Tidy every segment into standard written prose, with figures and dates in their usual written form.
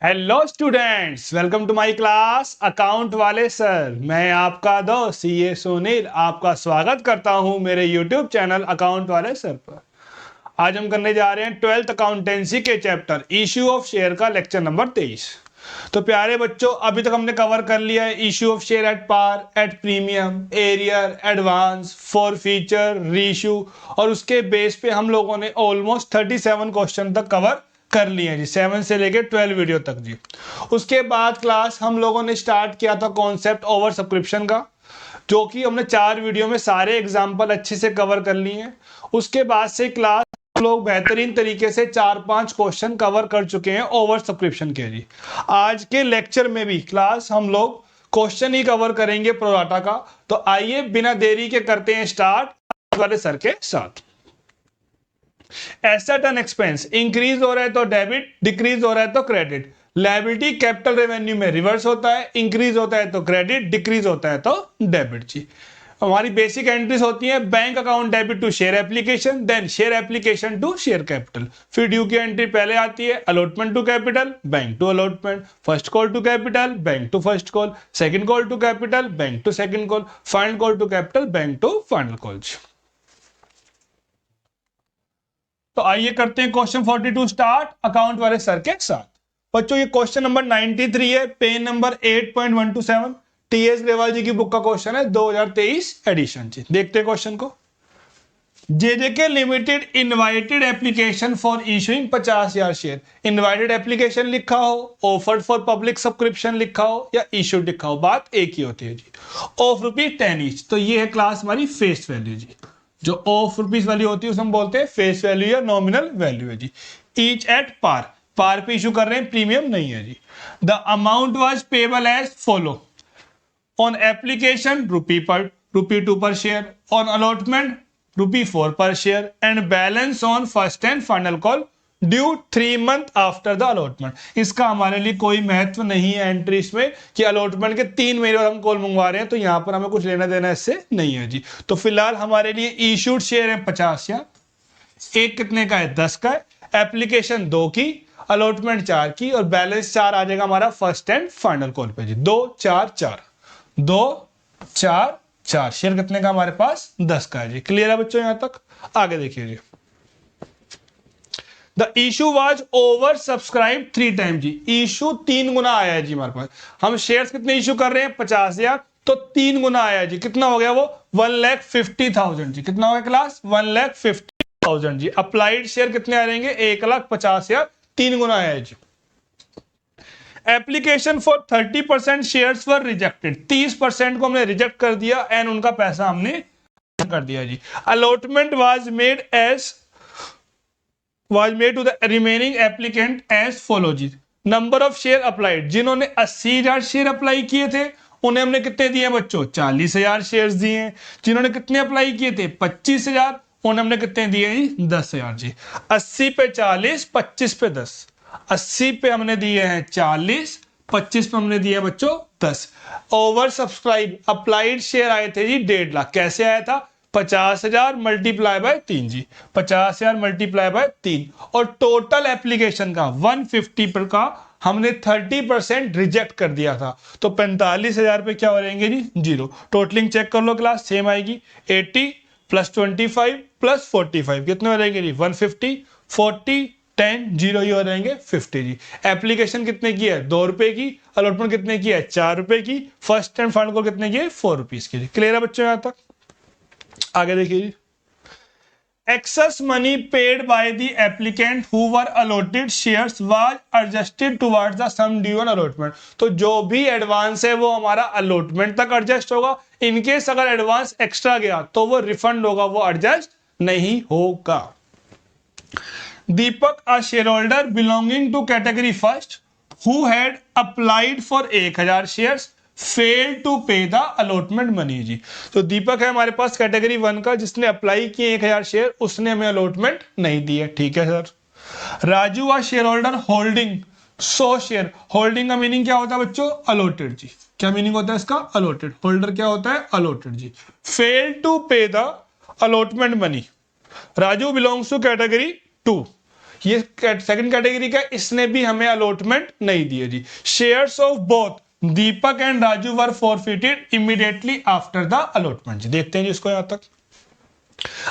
Hello students, welcome to my class account वाले sir. मैं आपका दोस्त सीए सुनील आपका स्वागत करता हूं मेरे यूट्यूब चैनल अकाउंट वाले सर पर। आज हम करने जा रहे हैं 12th अकाउंटेंसी के चैप्टर इश्यू ऑफ शेयर का लेक्चर नंबर 23। तो प्यारे बच्चों, अभी तक हमने कवर कर लिया है issue of share at par, at premium, arrear, advance, forfeiture, reissue, और उसके बेस पे हम लोगों ने ऑलमोस्ट 37 क्वेश्चन तक कवर कर लिए हैं जी, 7 से लेके 12 वीडियो तक जी। उसके बाद क्लास हम लोगों ने स्टार्ट किया था कॉन्सेप्ट ओवर सब्सक्रिप्शन का, जो कि हमने 4 वीडियो में सारे एग्जाम्पल अच्छे से कवर कर लिए हैं। उसके बाद से क्लास हम लोग बेहतरीन तरीके से 4-5 क्वेश्चन कवर कर चुके हैं ओवर सब्सक्रिप्शन के जी। आज के लेक्चर में भी क्लास हम लोग क्वेश्चन ही कवर करेंगे प्रोराटा का। तो आइए बिना देरी के करते हैं स्टार्ट वाले सर के साथ। एसेट एंड एक्सपेंस इंक्रीज हो रहा है तो डेबिट, डिक्रीज हो रहा है तो क्रेडिट। लायबिलिटी कैपिटल रेवेन्यू में रिवर्स होता है, इंक्रीज होता है तो क्रेडिट, डिक्रीज होता है तो डेबिट जी। हमारी बेसिक एंट्रीज होती है bank account debit to share application, then share application to share capital. फिर ड्यू की एंट्री पहले आती है allotment to capital, bank to allotment, first call to capital, bank to first call, second call to capital, bank to second call, final call to capital, bank to final call. तो आइए करते हैं question 42 start account वाले sir के साथ। बच्चों ये question number 93 है, पेज नंबर 8.127, टीएस ग्रेवाल जी की बुक का क्वेश्चन है, 2023 एडिशन जी। देखते हैं क्वेश्चन को। जेजेके limited invited application for issuing 50,000 share. Invited application लिखा हो, ऑफर्ड फॉर पब्लिक सब्सक्रिप्शन लिखा हो या इशूड लिखा हो, बात एक ही होती है जी। ऑफ ₹10 ईच, तो ये है क्लास हमारी फेस वैल्यू जी। जो ऑफ ₹, वाली होती है उसे हम बोलते हैं फेस वैल्यू या नॉमिनल वैल्यू है जी। ईच एट पार, पार पे इशू कर रहे हैं, प्रीमियम नहीं है जी। The amount was payable as follow. On application ₹2 per share, on allotment ₹4 per share, and balance on first and final call due 3 month after the allotment. इसका हमारे लिए कोई महत्व नहीं है एंट्रीज में कि अलॉटमेंट के 3 महीने हम कॉल मंगवा रहे हैं, तो यहां पर हमें कुछ लेना देना इससे नहीं है जी। तो फिलहाल हमारे लिए इशूड शेयर है 50,000, एक कितने का है 10 का है, एप्लीकेशन 2 की, अलॉटमेंट 4 की, और बैलेंस 4 आ जाएगा हमारा फर्स्ट एंड फाइनल कॉल पे जी। 2 4 4 2 4 4 शेयर कितने का हमारे पास 10 का है जी। क्लियर है बच्चों यहां तक? आगे देखिए जी। The issue was over subscribe 3 time जी। इशू 3 गुना आया है जी हमारे पास। हम शेयर्स कितने इशू कर रहे हैं 50,000, तो 3 गुना आया जी। कितना हो गया वो 1,50,000 जी। कितना हो गया क्लास 1,50,000 जी। अप्लाइड शेयर कितने आ जाएंगे 1,50,000, 3 गुना आया है जी। Application for 30% shares were rejected, 30% को हमने रिजेक्ट कर दिया एंड उनका पैसा हमने कर दिया जी। Allotment was made to the remaining applicant as follow जी। नंबर ऑफ शेयर अप्लाइड, जिन्होंने 80,000 शेयर अप्लाई किए थे उन्हें हमने कितने दिए बच्चों 40,000 शेयर दिए। जिन्होंने कितने अप्लाई किए थे 25,000, उन्हें हमने कितने दिए जी 10,000 जी। 80 पे 40, 25 पे 10। 80 पे हमने दिए हैं 40, 25 पे हमने दिया बच्चों 10। ओवर सब्सक्राइब अप्लाइड शेयर आए थे जी 1.5 लाख। कैसे आया था 50,000 मल्टीप्लाई बाय 3 जी। 50,000 मल्टीप्लाई बाय 3, और टोटल एप्लीकेशन का 150 पर का हमने 30% रिजेक्ट कर दिया था। तो 45,000 पे क्या हो जाएंगे जी 0। टोटलिंग चेक कर लो क्लास, सेम आएगी 80 + 25 + 45 कितने हो जाएंगे जी 150, 40 10 0 ही हो जाएंगे 50 जी। एप्लीकेशन कितने की है 2 रुपए की, अलॉटमेंट कितने की है 4 रुपए की, फर्स्ट एंड फाइनल को कितने की है 4 रुपीज की। क्लियर है बच्चों यहां तक? आगे देखिए जी। Excess money paid by the applicant who were allotted shares was adjusted towards the sum due on allotment. तो जो भी एडवांस है वो हमारा अलॉटमेंट तक एडजस्ट होगा। इनकेस अगर एडवांस एक्स्ट्रा गया तो वो रिफंड होगा, वो एडजस्ट नहीं होगा। दीपक, a shareholder belonging to category first who had applied for 1,000 shares failed to pay the allotment money जी। तो दीपक है हमारे पास कैटेगरी 1 का, जिसने अप्लाई किए 1,000 शेयर, उसने हमें अलॉटमेंट नहीं दी है। ठीक है sir. Raju, a share holder holding 100 share. Holding का मीनिंग क्या होता है बच्चों अलॉटेड जी। क्या मीनिंग होता है इसका अलॉटेड। होल्डर क्या होता है अलॉटेड जी। Fail to pay the allotment money. Raju belongs to category 2। ये सेकंड कैटेगरी का, इसने भी हमें अलॉटमेंट नहीं दी है जी। Shares of both Deepak and Raju were forfeited immediately after the allotment जी। देखते हैं जी इसको यहां तक।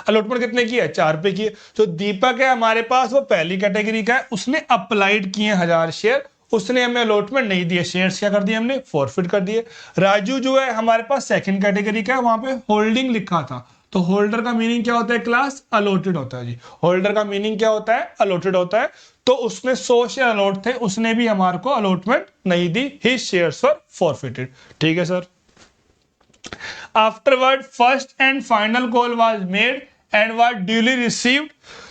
अलॉटमेंट कितने की है? 4 रुपए की है। जो दीपक है हमारे पास वो पहली कैटेगरी का है, उसने अप्लाइड किए 1000 शेयर, उसने हमें अलॉटमेंट नहीं दिए, शेयर्स क्या कर दिए हमने? फॉरफिट कर दिए। राजू जो है हमारे पास सेकंड कैटेगरी का है, वहां पे होल्डिंग लिखा था, तो होल्डर का मीनिंग क्या होता है क्लास? अलॉटेड होता है जी। होल्डर का मीनिंग क्या होता है? अलॉटेड होता है। तो उसने 100 शेयर अलॉट थे, उसने भी हमारे को अलॉटमेंट नहीं दी, हिज शेयर्स वर फॉरफिटेड। ठीक है sir. Afterward, first and final call was made and was duly received.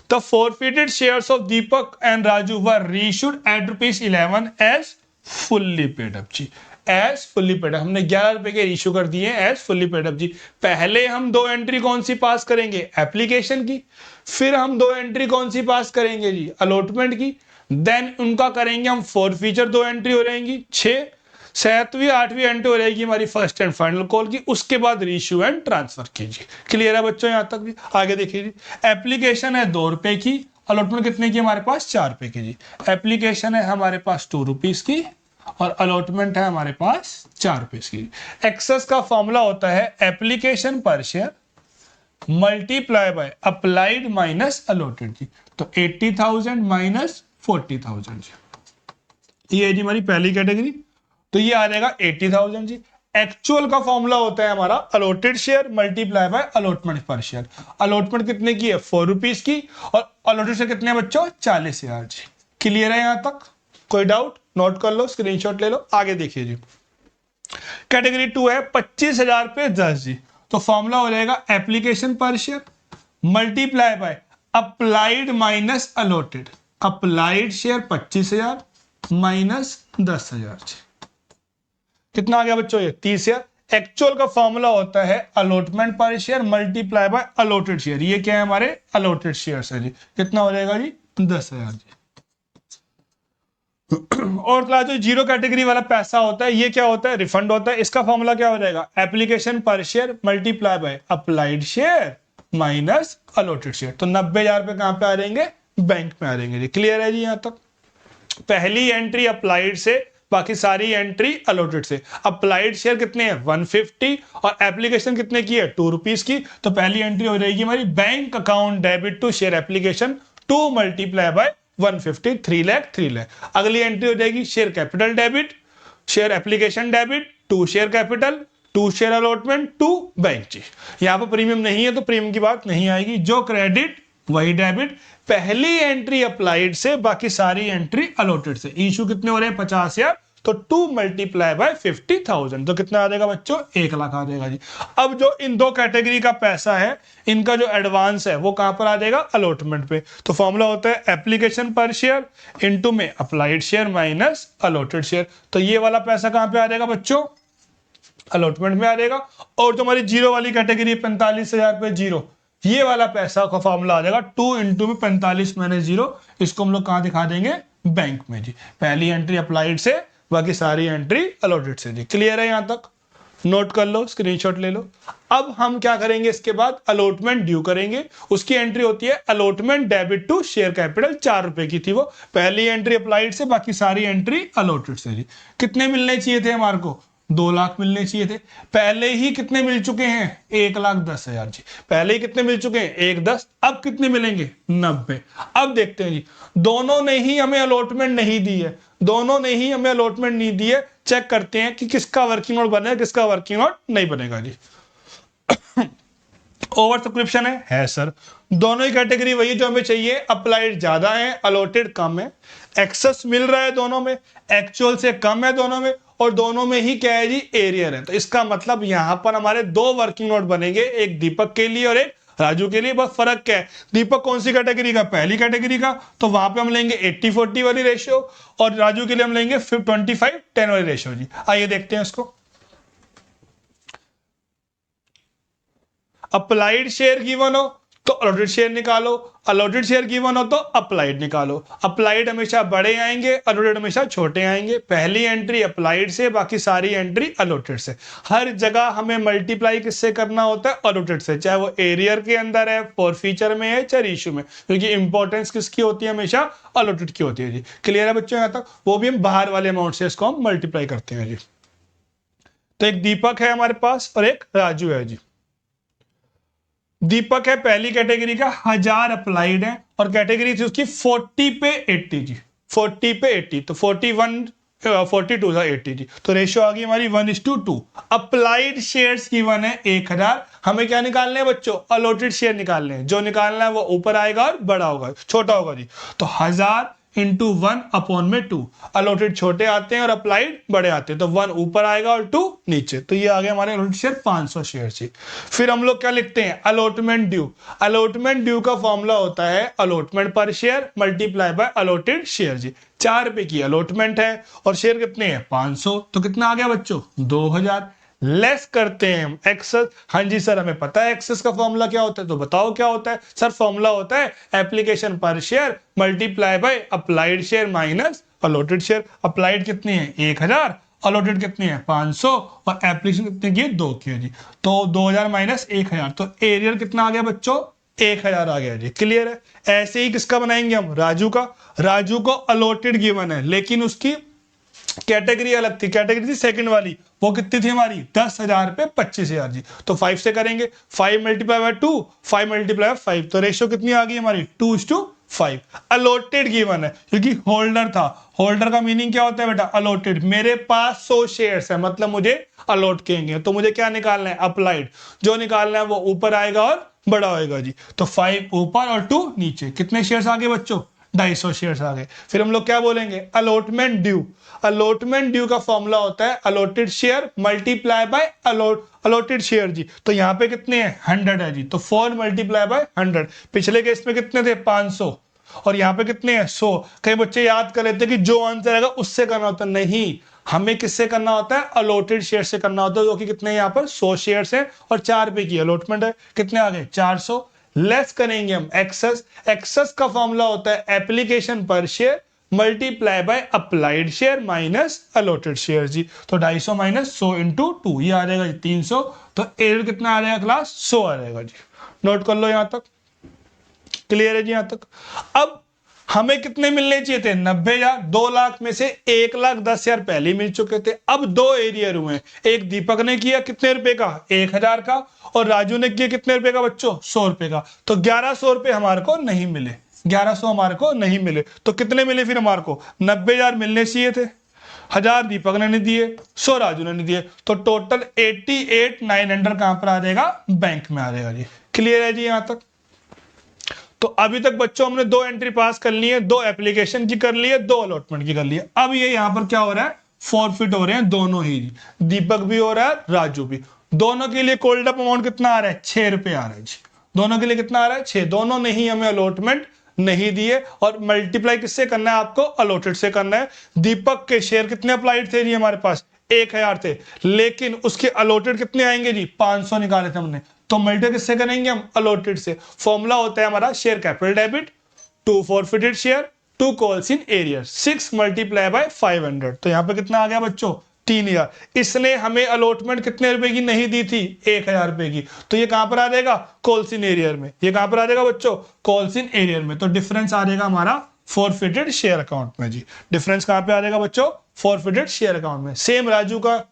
The forfeited shares of Deepak and Raju were reissued at ₹11 as fully paid up जी। as fully paid up, हमने 11 रुपए के issue कर दिए as fully paid up जी। पहले हम दो entry कौन सी पास करेंगे? एप्लीकेशन की। फिर हम दो एंट्री कौन सी पास करेंगे जी? अलॉटमेंट की। देन उनका करेंगे हम फॉरफीचर, दो एंट्री हो रहेंगी 6। 7वीं 8वीं एंट्री हो रहेगी हमारी फर्स्ट एंड फाइनल कॉल की, उसके बाद रीइश्यू एंड ट्रांसफर कीजिए। क्लियर है बच्चों यहां तक भी? आगे देखिए जी। एप्लीकेशन है 2 रुपए की, अलॉटमेंट कितने की हमारे पास? 4 रुपए की जी। एप्लीकेशन है हमारे पास 2 रुपीज की और अलॉटमेंट है हमारे पास 4 रुपए की। एक्सेस का फॉर्मूला होता है एप्लीकेशन पर share multiply by applied minus allotted जी। तो 80,000 माइनस 40,000 जी। ये है जी हमारी पहली कैटेगरी, तो ये आ जाएगा 80,000 जी। एक्चुअल का फॉर्मूला होता है हमारा allotted share multiply bye allotment पर शेयर। अलॉटमेंट कितने की है? 4 रुपीज की, और अलॉटेड शेयर कितने हैं बच्चों? 40,000 जी। क्लियर है यहां तक? कोई डाउट? नोट कर लो, स्क्रीनशॉट ले लो, आगे देखिए जी। कैटेगरी 2 है 25,000 पे 10 जी। तो फॉर्मूला हो जाएगा एप्लीकेशन पर share multiply by applied minus allotted. Applied share 25,000 minus 10,000 जी। कितना आ गया बच्चों? ये 30,000। एक्चुअल का फॉर्मूला होता है अलॉटमेंट पर share multiply by allotted share. ये क्या है? हमारे अलॉटेड शेयर है जी। कितना हो जाएगा जी? 10,000 जी। और जो जीरो कैटेगरी वाला पैसा होता है, ये क्या होता है? रिफंड होता है। इसका फॉर्मूला क्या हो जाएगा? एप्लीकेशन पर share multiply by applied share minus allotted share. तो 90,000 रुपए कहां पे आ जाएंगे? बैंक में आ जाएंगे जी। क्लियर है जी यहां तक? पहली एंट्री अप्लाइड से, बाकी सारी एंट्री अलॉटेड से। अप्लाइड शेयर कितने हैं? 150, और एप्लीकेशन कितने की है? 2 रुपीज की। तो पहली एंट्री हो जाएगी हमारी bank account debit to share application 2 multiply by 150, 3 lakh 3 lakh. अगली एंट्री हो जाएगी share capital debit, share application debit to share capital, to share allotment to bank जी। यहां पर प्रीमियम नहीं है तो प्रीमियम की बात नहीं आएगी। जो क्रेडिट वही डेबिट। पहली एंट्री अप्लाइड से, बाकी सारी एंट्री अलॉटेड से। इशू कितने हो रहे हैं? 50,000। तो 2 मल्टीप्लाई बाय 50,000, तो कितना आ जाएगा बच्चों? 1 लाख आ जाएगा जी। अब जो इन दो कैटेगरी का पैसा है, इनका जो एडवांस है वो कहां पर आ जाएगा? अलॉटमेंट पे। तो फॉर्मूला होता है एप्लीकेशन पर शेयर इनटू में applied share minus allotted share. तो ये वाला पैसा कहां पे आ जाएगा बच्चों? अलॉटमेंट में आ जाएगा। और जो हमारी जीरो वाली कैटेगरी 45,000 रुपए जीरो, ये वाला पैसा का फॉर्मूला आ जाएगा 2 इंटू में 45 माइनस 0। इसको हम लोग कहां दिखा देंगे? बैंक में जी। पहली एंट्री अप्लाइड से, बाकी सारी एंट्री अलॉटेड से जी। क्लियर है यहां तक? नोट कर लो, स्क्रीनशॉट ले लो। अब हम क्या करेंगे? इसके बाद अलॉटमेंट ड्यू करेंगे। उसकी एंट्री होती है allotment debit to share capital, 4 रुपए की थी वो। पहली एंट्री अप्लाइड से, बाकी सारी एंट्री अलॉटेड से जी। कितने मिलने चाहिए थे हमारे को? 2 लाख मिलने चाहिए थे। पहले ही कितने मिल चुके हैं? 1,10,000 जी। पहले ही कितने मिल चुके हैं? 1,10। अब कितने मिलेंगे? 90। अब देखते हैं जी, दोनों ने ही हमें अलॉटमेंट नहीं दी है, दोनों ने ही हमें अलॉटमेंट नहीं दी है। चेक करते हैं कि किसका वर्किंग नोट बनेगा, किसका वर्किंग नोट नहीं बनेगा जी। ओवर सब्सक्रिप्शन है सर। दोनों ही कैटेगरी वही जो हमें चाहिए। अप्लाइड ज्यादा है, अलॉटेड कम है। एक्सेस मिल रहा है दोनों में, एक्चुअल से कम है दोनों में, और दोनों में ही क्या है जी? एरियर है। तो इसका मतलब यहां पर हमारे 2 वर्किंग नोट बनेंगे, एक दीपक के लिए और एक राजू के लिए। बस फर्क क्या है? दीपक कौन सी कैटेगरी का? पहली कैटेगरी का, तो वहां पे हम लेंगे 80-40 वाली रेशियो, और राजू के लिए हम लेंगे 25-10 वाली रेशियो जी। आइए देखते हैं इसको। अप्लाइड शेयर गिवन हो तो अलॉटेड शेयर निकालो, अलॉटेड शेयर गिवन हो तो अप्लाइड निकालो, अप्लाइड हमेशा बड़े आएंगे, अलॉटेड हमेशा छोटे आएंगे। पहली एंट्री अप्लाइड से, बाकी सारी एंट्री अलॉटेड से। हर जगह हमें मल्टीप्लाई किससे करना होता है? अलॉटेड से, चाहे वो एरियर के अंदर है, फॉरफीचर में है, चाहे रेशियो में, क्योंकि इंपॉर्टेंस किसकी होती है? हमेशा अलॉटेड की होती है जी। क्लियर है बच्चों यहाँ तक? वो भी हम बाहर वाले अमाउंट से इसको हम मल्टीप्लाई करते हैं जी। तो एक दीपक है हमारे पास और एक राजू है जी। दीपक है पहली कैटेगरी का, 1000 अप्लाइड है और कैटेगरी थी उसकी 40 पे 80 जी, 40 पे 80, तो 41 42 था 80 जी, तो रेशियो आ गई हमारी 1:2। अप्लाइड शेयर्स की 1 है 1000। हमें क्या निकालने हैं बच्चों? अलॉटेड शेयर निकालने हैं। जो निकालना है वो ऊपर आएगा और बड़ा होगा, छोटा होगा जी। तो 1000 इंटू 1/2। अलॉटेड छोटे आते हैं और अप्लाइड बड़े आते हैं, तो 1 ऊपर आएगा और 2 नीचे। तो ये आ गया हमारे अलॉटेड शेयर 500 शेयर जी। फिर हम लोग क्या लिखते हैं? Allotment due. अलॉटमेंट ड्यू का फॉर्मूला होता है अलॉटमेंट पर share multiply by allotted share जी। 4 रुपए की अलॉटमेंट है और शेयर कितने हैं? 500, तो कितना आ गया बच्चों? 2000। लेस करते हैं हम एक्सेस। हाँ जी सर हमें पता है एक्सेस का फॉर्मूला क्या होता है, तो बताओ क्या होता है? सर फॉर्मूला होता है एप्लीकेशन पर share multiply by applied share minus allotted share. Applied कितनी है? 1000, अलॉटेड कितनी है? 500 और एप्लीकेशन कितनी की है? 2 की है जी। तो 2000 माइनस 1000, तो एरियर कितना आ गया बच्चों? 1000 आ गया जी। क्लियर है? ऐसे ही किसका बनाएंगे हम? राजू का। राजू को अलॉटेड गिवन है लेकिन उसकी कैटेगरी अलग थी, कैटेगरी थी सेकंड वाली। वो कितनी थी हमारी? 10,000 पे 25,000 जी। तो 5 से करेंगे, 5 मल्टीप्लाई बाय 2, 5 मल्टीप्लाई बाय 5, तो रेशियो कितनी आ गई हमारी? 2:5। अलॉटेड गिवन है क्योंकि होल्डर था। होल्डर का मीनिंग क्या होता है बेटा? अलॉटेड। मेरे पास 100 शेयर्स है, मतलब मुझे अलॉट किएंगे, तो मुझे क्या निकालना है? अप्लाइड। जो निकालना है वो ऊपर आएगा और बड़ा होएगा जी। तो 5 ऊपर और 2 नीचे। कितने शेयर्स आगे बच्चों? 250 शेयर्स आ गए। फिर हम लोग क्या बोलेंगे? Allotment due. अलॉटमेंट ड्यू का फॉर्मूला होता है allotted share multiply by allotted share जी। तो यहाँ पे कितने हैं? 100 है जी, तो 4 मल्टीप्लाई बाय 100। पिछले केस में कितने थे? 500 और यहाँ पे कितने हैं? 100। कई बच्चे याद कर लेते कि जो आंसर आएगा उससे करना होता है, नहीं, हमें किससे करना होता है? अलॉटेड शेयर से करना होता है, जो कि कितने यहाँ पर 100 शेयर्स हैं और 4 रुपए की अलॉटमेंट है। कितने आ गए? 400। लेस करेंगे हम एक्सेस। एक्सेस का फॉर्मूला होता है एप्लीकेशन पर share multiply by applied share minus allotted share जी। तो 250 माइनस 100 इंटू 2, ये आ जाएगा 300। तो एरियर कितना आ जाएगा क्लास? 100 आ जाएगा जी। नोट कर लो यहां तक। क्लियर है जी यहां तक? अब हमें कितने मिलने चाहिए थे? 90,000। 2 लाख में से 1,10,000 पहले मिल चुके थे। अब 2 एरियर हुए। एक दीपक ने किया कितने रुपए का? 1000 का, और राजू ने किया कितने रुपए का बच्चों? 100 रुपए का। तो 1100 रुपए हमारे को नहीं मिले। 1100 हमारे को नहीं मिले, तो कितने मिले फिर हमारे को? 90,000 मिलने चाहिए थे, 1000 दीपक ने नहीं दिए, 100 राजू ने नहीं दिए, तो टोटल 88,900 कहां पर आ जाएगा? बैंक में आ जाएगा जी। क्लियर है जी यहां तक? तो अभी तक बच्चों हमने 2 एंट्री पास कर ली है, 2 एप्लीकेशन की कर ली है, 2 अलॉटमेंट की कर ली है। अब ये यहां पर क्या हो रहा है? फॉरफिट हो रहे हैं दोनों ही, दीपक भी हो रहा है, राजू भी। दोनों के लिए कोल्ड अप अमाउंट कितना आ रहा है? 6 रुपए आ रहा है जी। दोनों के लिए कितना आ रहा है? 6। दोनों ने ही हमें अलॉटमेंट नहीं दिए, और मल्टीप्लाई किससे करना है आपको? अलॉटेड से करना है। दीपक के शेयर कितने अप्लाइड थे जी हमारे पास? 1000 थे, लेकिन उसके अलॉटेड कितने आएंगे जी? 500 निकाले थे हमने, तो मल्टीप्लाई किससे करेंगे हम? अलॉटेड से। फॉर्मूला होता है हमारा share capital debit, 2 forfeited share, 2 calls in arrear, 6 multiply by 500। तो यहां पे कितना आ गया बच्चों? 3000। इसने हमें अलॉटमेंट कितने रुपए की नहीं दी थी? 1000 रुपए की। तो ये कहां पर आ जाएगा? कॉल्स इन एरियर में। ये कहां पर आ जाएगा बच्चों? कॉल्स इन एरियर में। तो डिफरेंस आ जाएगा हमारा फॉरफिटेड शेयर अकाउंट में जी। डिफरेंस कहां पे आ जाएगा बच्चों? फॉरफिटेड शेयर अकाउंट में। सेम राजू का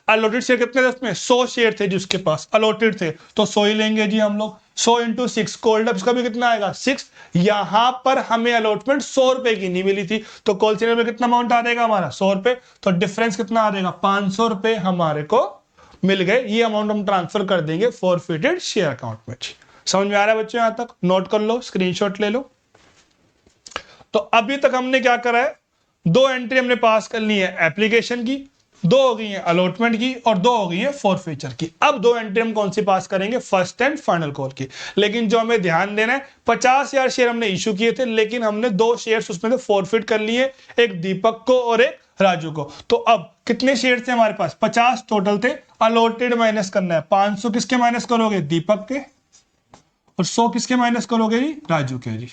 अलॉटेड शेयर कितने थे उसमें? 100 शेयर थे जिसके पास अलॉटेड थे, तो 100 ही लेंगे जी हम लोग। 100 इंटू 6, कोल्ड अप्स का भी कितना आएगा? 6। यहां पर हमें अलॉटमेंट 100 रुपए की नहीं मिली थी, तो कॉल सेंटर में कितना अमाउंट आ जाएगा हमारा? 100 रुपए। तो डिफरेंस कितना आ जाएगा? 500 रुपए हमारे को मिल गए। ये अमाउंट हम ट्रांसफर कर देंगे फॉरफिटेड शेयर अकाउंट में। समझ में आ रहा है बच्चों? यहां तक नोट कर लो, स्क्रीनशॉट ले लो। तो अभी तक हमने क्या करा है? 2 एंट्री हमने पास कर ली है एप्लीकेशन की, 2 हो गई है अलॉटमेंट की, और 2 हो गई है फॉरफीचर की। अब 2 एंट्री हम कौन सी पास करेंगे? फर्स्ट एंड फाइनल कॉल की। लेकिन जो हमें ध्यान देना है, 50,000 शेयर हमने इशू किए थे, लेकिन हमने 2 शेयर्स उसमें से फॉरफिट कर लिए, एक दीपक को और एक राजू को। तो अब कितने शेयर थे हमारे पास? 50 टोटल थे। अलॉटेड माइनस करना है, 500 किसके माइनस करोगे? दीपक के, और 100 किसके माइनस करोगे जी, राजू के जी।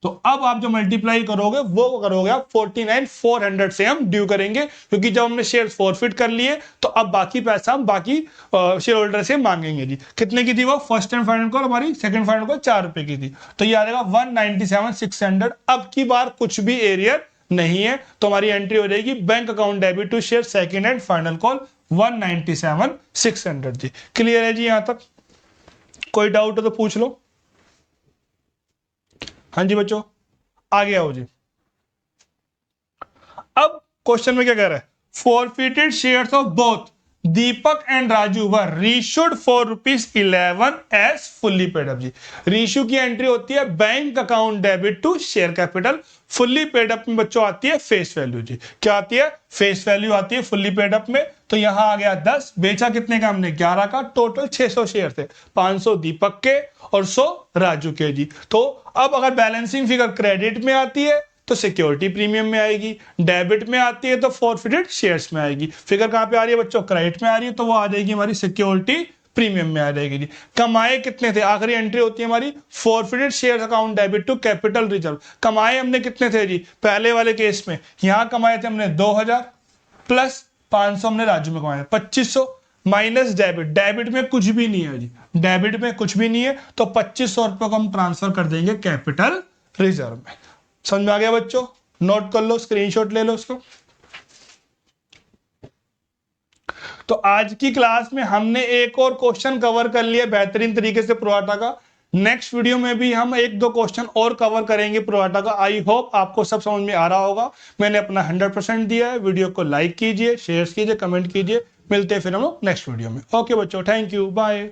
तो अब आप जो मल्टीप्लाई करोगे वो करोगे आप 49,400 से हम ड्यू करेंगे, क्योंकि जब हमने शेयर फॉरफिट कर लिए तो अब बाकी पैसा हम बाकी शेयर होल्डर से मांगेंगे जी। कितने की थी वो, फर्स्ट एंड फाइनल कॉल हमारी, सेकंड फाइनल कॉल 4 रुपए की थी, तो ये आ जाएगा 197,600। अब की बार कुछ भी एरियर नहीं है, तो हमारी एंट्री हो जाएगी bank account debit to share second and final call 197,600 जी। क्लियर है जी, यहां तक कोई डाउट हो तो पूछ लो। हाँ जी बच्चों, आगे आओ जी। अब क्वेश्चन में क्या कह रहा है, forfeited shares of both Deepak and Raju were reissued for ₹11 as fully paid up जी। रीशू की एंट्री होती है bank account debit to share capital, fully paid up में बच्चों आती है फेस वैल्यू जी। क्या आती है, फेस वैल्यू आती है फुल्ली पेड अप में। तो यहां आ गया 10, बेचा कितने का हमने, 11 का, टोटल 600 शेयर थे, 500 दीपक के और 100 राजू के जी। तो अब अगर बैलेंसिंग फिगर क्रेडिट में आती है तो सिक्योरिटी प्रीमियम में आएगी, डेबिट में आती है तो फॉरफिटेड शेयर्स में आएगी। फिगर कहां पे आ रही है बच्चों, क्रेडिट में आ रही है, तो वो आ जाएगी हमारी सिक्योरिटी प्रीमियम में आ जाएगी जी। कमाए कितने थे, आखिरी एंट्री होती है हमारी forfeited share account debit to capital reserve. कमाए हमने कितने थे जी, पहले वाले केस में यहां कमाए थे हमने 2000 प्लस 500 हमने राजू में कमाए 2500 माइनस डेबिट, डेबिट में कुछ भी नहीं है जी, डेबिट में कुछ भी नहीं है, तो 2500 रुपए को हम ट्रांसफर कर देंगे कैपिटल रिजर्व में। समझ में आ गया बच्चों, नोट कर लो, स्क्रीनशॉट ले लो उसको। तो आज की क्लास में हमने एक और क्वेश्चन कवर कर लिया बेहतरीन तरीके से प्रोआटा का। नेक्स्ट वीडियो में भी हम एक दो क्वेश्चन और कवर करेंगे प्रोआटा का। आई होप आपको सब समझ में आ रहा होगा। मैंने अपना 100% दिया है। वीडियो को लाइक कीजिए, शेयर कीजिए, कमेंट कीजिए। मिलते हैं फिर हम लोग नेक्स्ट वीडियो में। ओके बच्चों, थैंक यू, बाय।